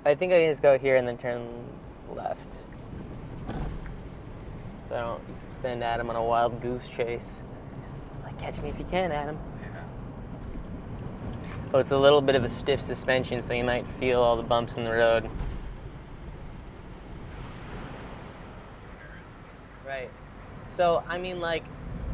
I think I can just go here and then turn left. So I don't send Adam on a wild goose chase. Like, catch me if you can, Adam. Oh, it's a little bit of a stiff suspension, so you might feel all the bumps in the road. Right. So, I mean, like,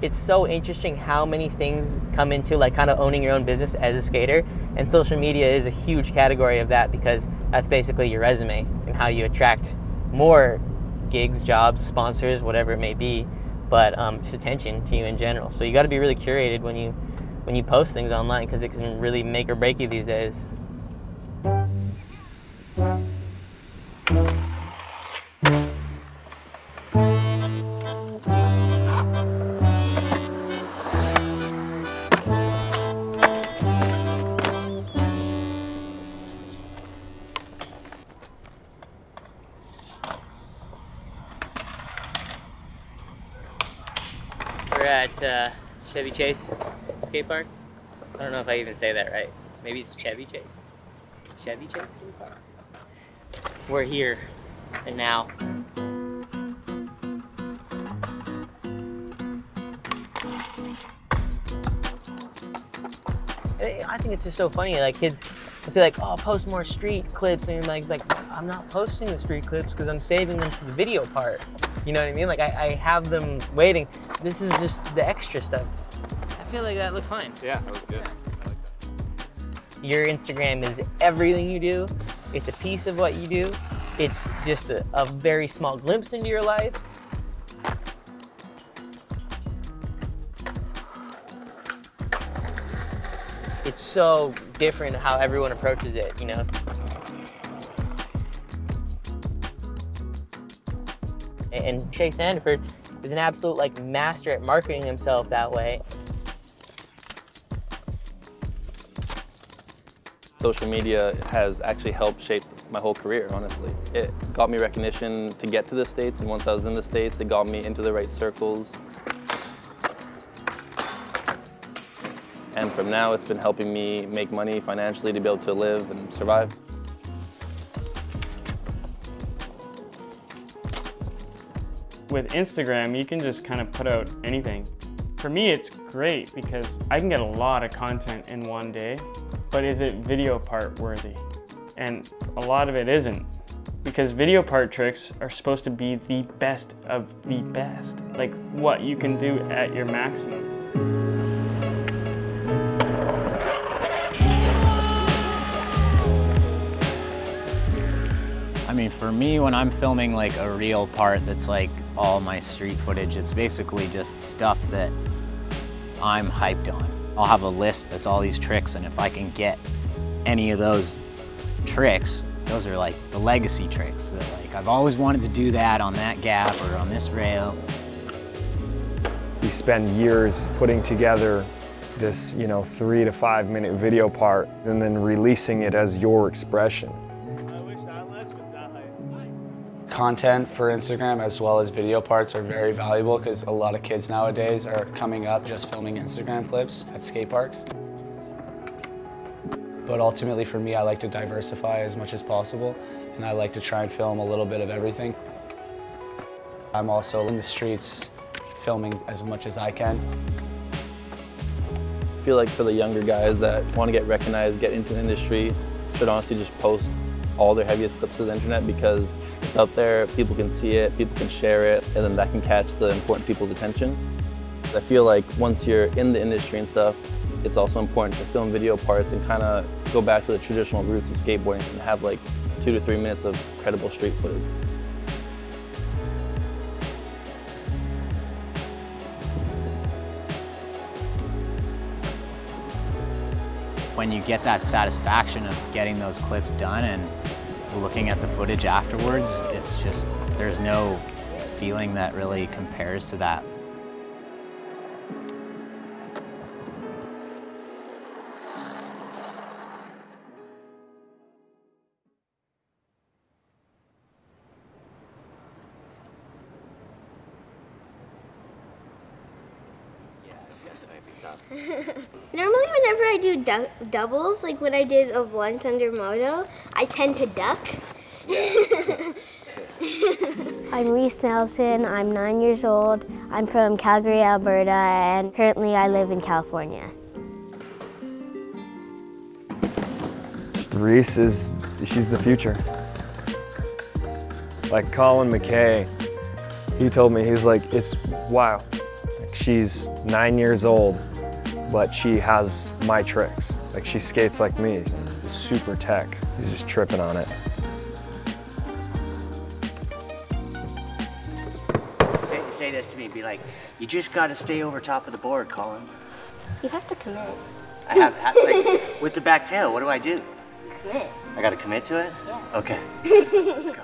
it's so interesting how many things come into, like, kind of owning your own business as a skater. And social media is a huge category of that because that's basically your resume and how you attract more gigs, jobs, sponsors, whatever it may be, but just attention to you in general. So you got to be really curated when you post things online because it can really make or break you these days. We're at Chevy Chase skate park. I don't know if I even say that right. Maybe it's Chevy Chase. Chevy Chase skate park. We're here and now. I think it's just so funny. Like, kids will say, like, "Oh, post more street clips," and like I'm not posting the street clips because I'm saving them for the video part. You know what I mean? Like, I have them waiting. This is just the extra stuff. I feel like that looked fine. Yeah, that was good. I like that. Your Instagram is everything you do. It's a piece of what you do. It's just a very small glimpse into your life. It's so different how everyone approaches it, you know? And Chase Sandiford is an absolute, like, master at marketing himself that way. Social media has actually helped shape my whole career, honestly. It got me recognition to get to the States, and once I was in the States, it got me into the right circles. And from now, it's been helping me make money financially to be able to live and survive. With Instagram, you can just kind of put out anything. For me, it's great because I can get a lot of content in one day, but is it video part worthy? And a lot of it isn't, because video part tricks are supposed to be the best of the best, like what you can do at your maximum. I mean, for me, when I'm filming like a real part that's like all my street footage, it's basically just stuff that I'm hyped on. I'll have a list that's all these tricks, and if I can get any of those tricks, those are like the legacy tricks that, like, I've always wanted to do that on that gap or on this rail. You spend years putting together this, 3 to 5 minute video part and then releasing it as your expression. Content for Instagram as well as video parts are very valuable because a lot of kids nowadays are coming up just filming Instagram clips at skate parks. But ultimately for me, I like to diversify as much as possible, and I like to try and film a little bit of everything. I'm also in the streets filming as much as I can. I feel like for the younger guys that want to get recognized, get into the industry, should honestly just post all their heaviest clips to the internet because it's out there, people can see it, people can share it, and then that can catch the important people's attention. I feel like once you're in the industry and stuff, it's also important to film video parts and kind of go back to the traditional roots of skateboarding and have like 2 to 3 minutes of credible street footage. When you get that satisfaction of getting those clips done and looking at the footage afterwards, it's just, there's no feeling that really compares to that. Normally whenever I do doubles, like when I did a blunt under moto, I tend to duck. I'm Reese Nelson, I'm 9 years old. I'm from Calgary, Alberta, and currently I live in California. Reese she's the future. Like Colin McKay, he told me, he's like, it's wow. Like she's 9 years old, but she has my tricks. Like she skates like me, super tech. He's just tripping on it. Say this to me, be like, you just got to stay over top of the board, Colin. You have to commit. I have, like, with the back tail, what do I do? Commit. I got to commit to it? Yeah. Okay, let's go.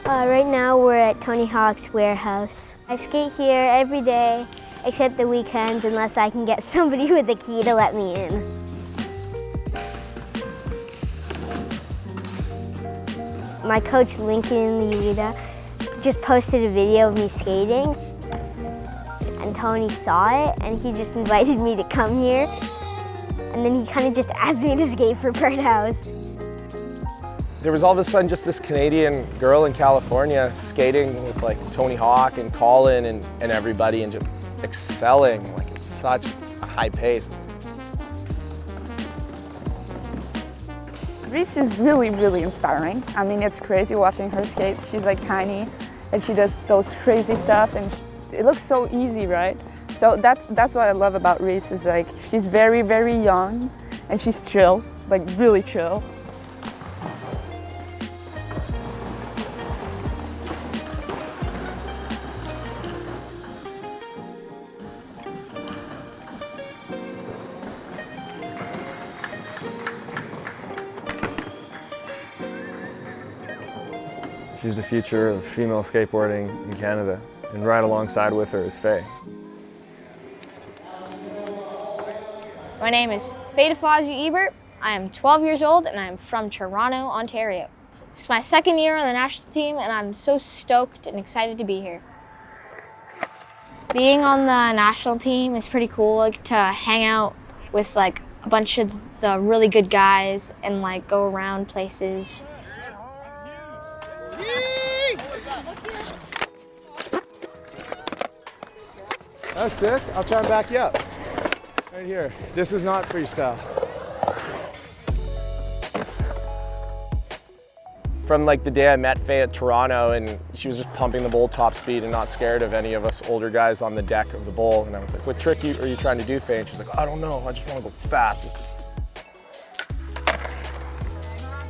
Right now we're at Tony Hawk's warehouse. I skate here every day, except the weekends, unless I can get somebody with a key to let me in. My coach, Lincoln Ueda, just posted a video of me skating, and Tony saw it, and he just invited me to come here, and then he kind of just asked me to skate for Birdhouse. There was all of a sudden just this Canadian girl in California skating with like Tony Hawk and Colin and everybody, and just excelling like at such a high pace. Reese is really, really inspiring. I mean, it's crazy watching her skate. She's like tiny and she does those crazy stuff, and it looks so easy, right? So that's what I love about Reese, is like she's very, very young and she's chill, like really chill. She's the future of female skateboarding in Canada, and right alongside with her is Faye. My name is Faye Defazi Ebert. I am 12 years old and I'm from Toronto, Ontario. This is my second year on the national team and I'm so stoked and excited to be here. Being on the national team is pretty cool, like to hang out with like a bunch of the really good guys and like go around places. That's sick. I'll try and back you up. Right here. This is not freestyle. From like the day I met Faye at Toronto, and she was just pumping the bowl top speed and not scared of any of us older guys on the deck of the bowl. And I was like, what trick are you trying to do, Faye? And she's like, I don't know, I just want to go fast.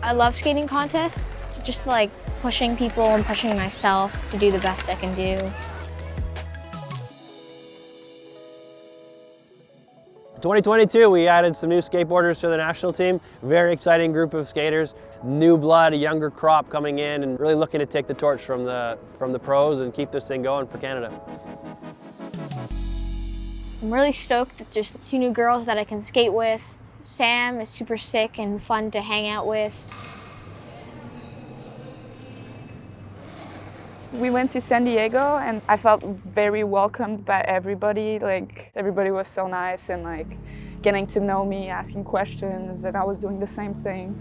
I love skating contests, just like pushing people and pushing myself to do the best I can do. 2022, we added some new skateboarders to the national team. Very exciting group of skaters. New blood, a younger crop coming in, and really looking to take the torch from the pros and keep this thing going for Canada. I'm really stoked that there's 2 new girls that I can skate with. Sam is super sick and fun to hang out with. We went to San Diego and I felt very welcomed by everybody. Like everybody was so nice and like getting to know me, asking questions, and I was doing the same thing.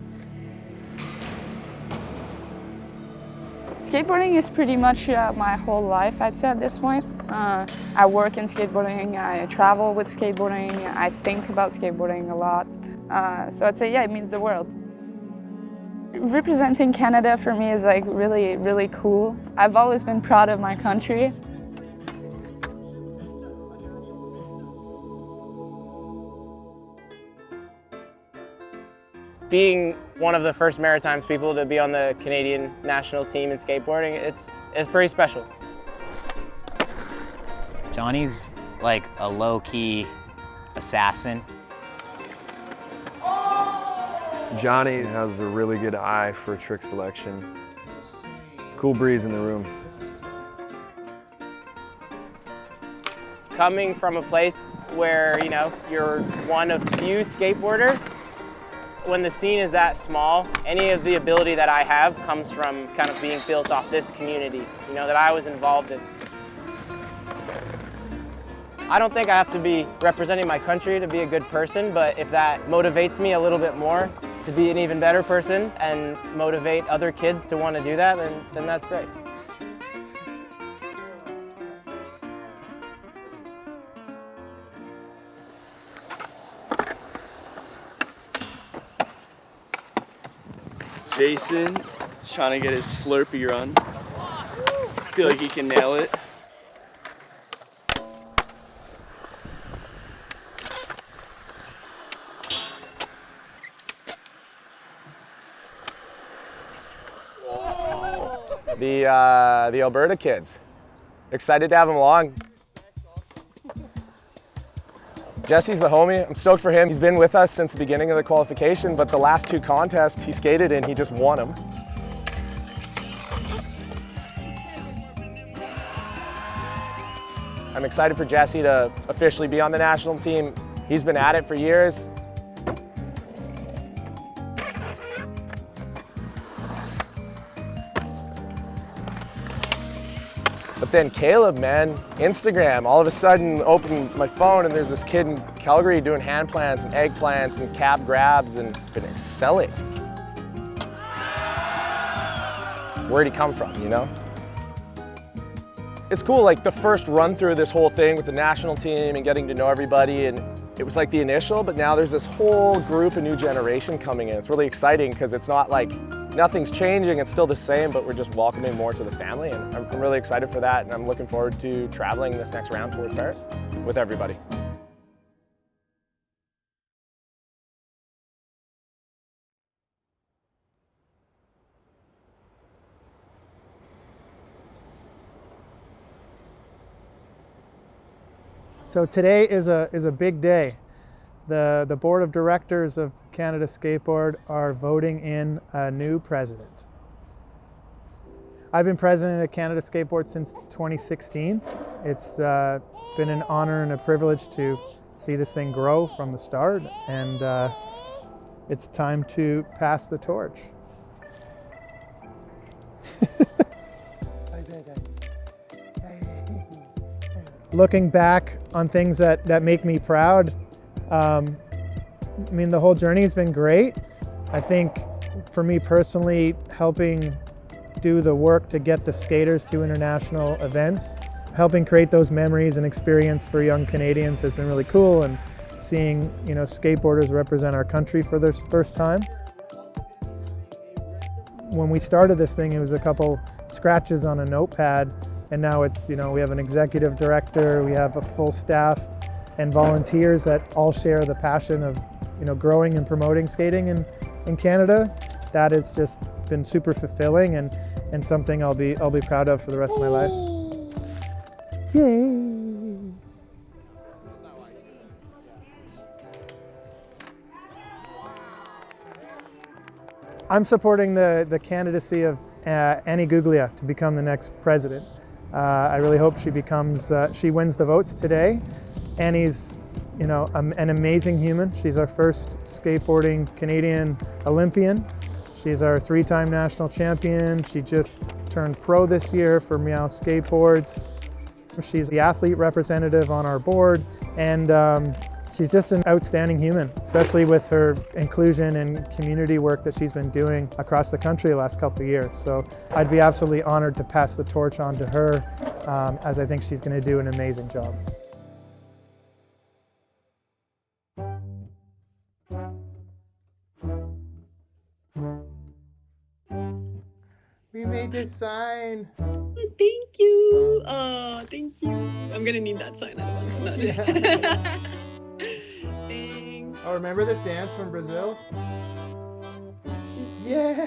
Skateboarding is pretty much my whole life, I'd say at this point. I work in skateboarding, I travel with skateboarding, I think about skateboarding a lot. So I'd say, yeah, it means the world. Representing Canada for me is like really, really cool. I've always been proud of my country. Being one of the first Maritimes people to be on the Canadian national team in skateboarding, it's pretty special. Johnny's like a low-key assassin. Johnny has a really good eye for trick selection. Cool breeze in the room. Coming from a place where, you know, you're one of few skateboarders, when the scene is that small, any of the ability that I have comes from kind of being built off this community, you know, that I was involved in. I don't think I have to be representing my country to be a good person, but if that motivates me a little bit more to be an even better person and motivate other kids to want to do that, then that's great. Jason is trying to get his Slurpee run. I feel like he can nail it. The Alberta kids. Excited to have him along. Jesse's the homie. I'm stoked for him. He's been with us since the beginning of the qualification, but the last 2 contests he skated in, he just won them. I'm excited for Jesse to officially be on the national team. He's been at it for years. But then Caleb, man, Instagram, all of a sudden opened my phone and there's this kid in Calgary doing hand plants and eggplants and cab grabs and been excelling. Where'd he come from, you know? It's cool, like the first run through this whole thing with the national team and getting to know everybody, and it was like the initial, but now there's this whole group, a new generation coming in. It's really exciting because it's not like nothing's changing, it's still the same, but we're just welcoming more to the family, and I'm really excited for that, and I'm looking forward to traveling this next round towards Paris with everybody. So today is a big day. The board of directors of Canada Skateboard are voting in a new president. I've been president of Canada Skateboard since 2016. It's been an honor and a privilege to see this thing grow from the start, and it's time to pass the torch. Looking back on things that make me proud, I mean, the whole journey has been great. I think for me personally, helping do the work to get the skaters to international events, helping create those memories and experience for young Canadians has been really cool, and seeing, you know, skateboarders represent our country for their first time. When we started this thing, it was a couple scratches on a notepad, and now it's, you know, we have an executive director, we have a full staff and volunteers that all share the passion of, you know, growing and promoting skating in Canada. That has just been super fulfilling and something I'll be proud of for the rest of my life. Yay! I'm supporting the candidacy of Annie Guglia to become the next president. I really hope she becomes, she wins the votes today. Annie's, you know, an amazing human. She's our first skateboarding Canadian Olympian. She's our 3-time national champion. She just turned pro this year for Meow Skateboards. She's the athlete representative on our board, and she's just an outstanding human, especially with her inclusion and community work that she's been doing across the country the last couple of years. So I'd be absolutely honored to pass the torch on to her, as I think she's going to do an amazing job. We made this sign. Thank you. Oh, thank you. I'm gonna need that sign. I don't want that. Thanks. Oh, remember this dance from Brazil? Yeah.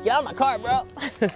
Get out of my car, bro.